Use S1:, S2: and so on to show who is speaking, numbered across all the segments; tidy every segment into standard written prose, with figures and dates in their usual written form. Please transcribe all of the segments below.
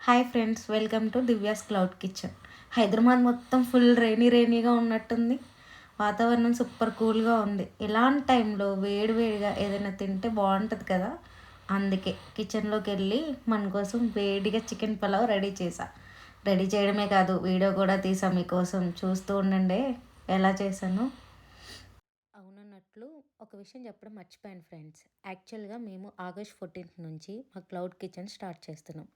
S1: Hi friends, welcome to Divya's cloud kitchen. Hyderabad మొత్తం full రైనీగా ఉన్నట్టుంది. వాతావరణం సూపర్ కూల్గా ఉంది. ఇలాంటి టైంలో వేడిగా ఏదైనా తింటే బాగుంటుంది కదా. అందుకే కిచెన్లోకి వెళ్ళి మన కోసం వేడిగా చికెన్ పలావ్ రెడీ చేయడమే కాదు, వీడియో కూడా తీసా మీకోసం. చూస్తూ ఉండండి ఎలా చేశాను. అవునన్నట్లు ఒక విషయం చెప్పడం మర్చిపోయాను ఫ్రెండ్స్. యాక్చువల్గా మేము ఆగస్ట్ 14th నుంచి మా క్లౌడ్ కిచెన్ స్టార్ట్ చేస్తున్నాం.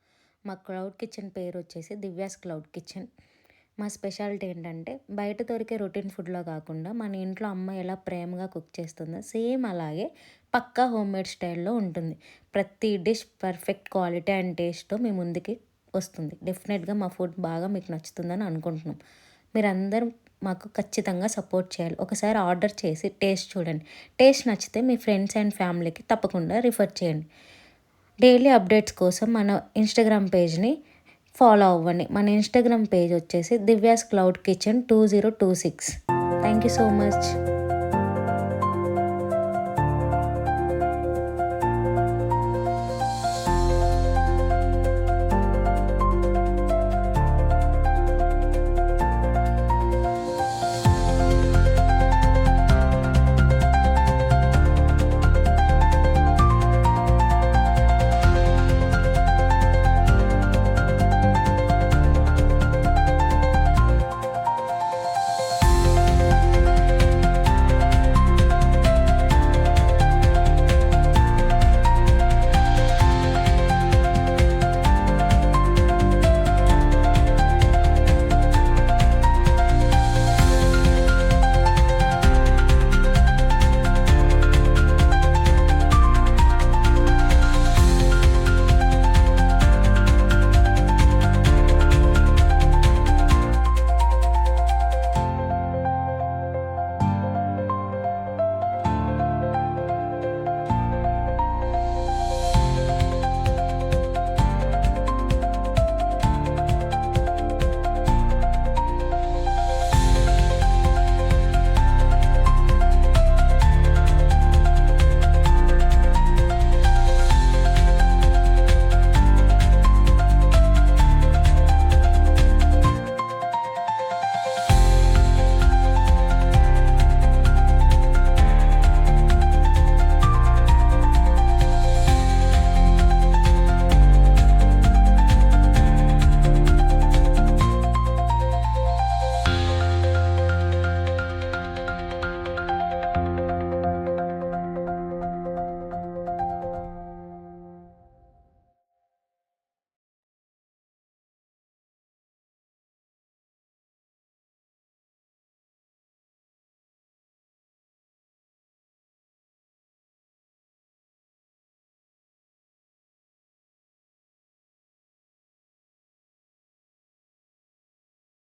S1: మా క్లౌడ్ కిచెన్ పేరు వచ్చేసి దివ్యాస్ క్లౌడ్ కిచెన్. మా స్పెషాలిటీ ఏంటంటే బయట దొరికే రొటీన్ ఫుడ్లో కాకుండా మన ఇంట్లో అమ్మ ఎలా ప్రేమగా కుక్ చేస్తుందో సేమ్ అలాగే పక్కా హోమ్మేడ్ స్టైల్లో ఉంటుంది. ప్రతి డిష్ పర్ఫెక్ట్ క్వాలిటీ అండ్ టేస్ట్తో మీ ముందుకి వస్తుంది. డెఫినెట్గా మా ఫుడ్ బాగా మీకు నచ్చుతుందని అనుకుంటున్నాం. మీరందరూ మాకు ఖచ్చితంగా సపోర్ట్ చేయాలి. ఒకసారి ఆర్డర్ చేసి టేస్ట్ చూడండి. టేస్ట్ నచ్చితే మీ ఫ్రెండ్స్ అండ్ ఫ్యామిలీకి తప్పకుండా రిఫర్ చేయండి. డైలీ అప్డేట్స్ కోసం మన ఇన్స్టాగ్రామ్ పేజ్ని ఫాలో అవ్వండి. మన ఇన్స్టాగ్రామ్ పేజ్ వచ్చేసి Divya's cloud kitchen 2026. Thank you so much.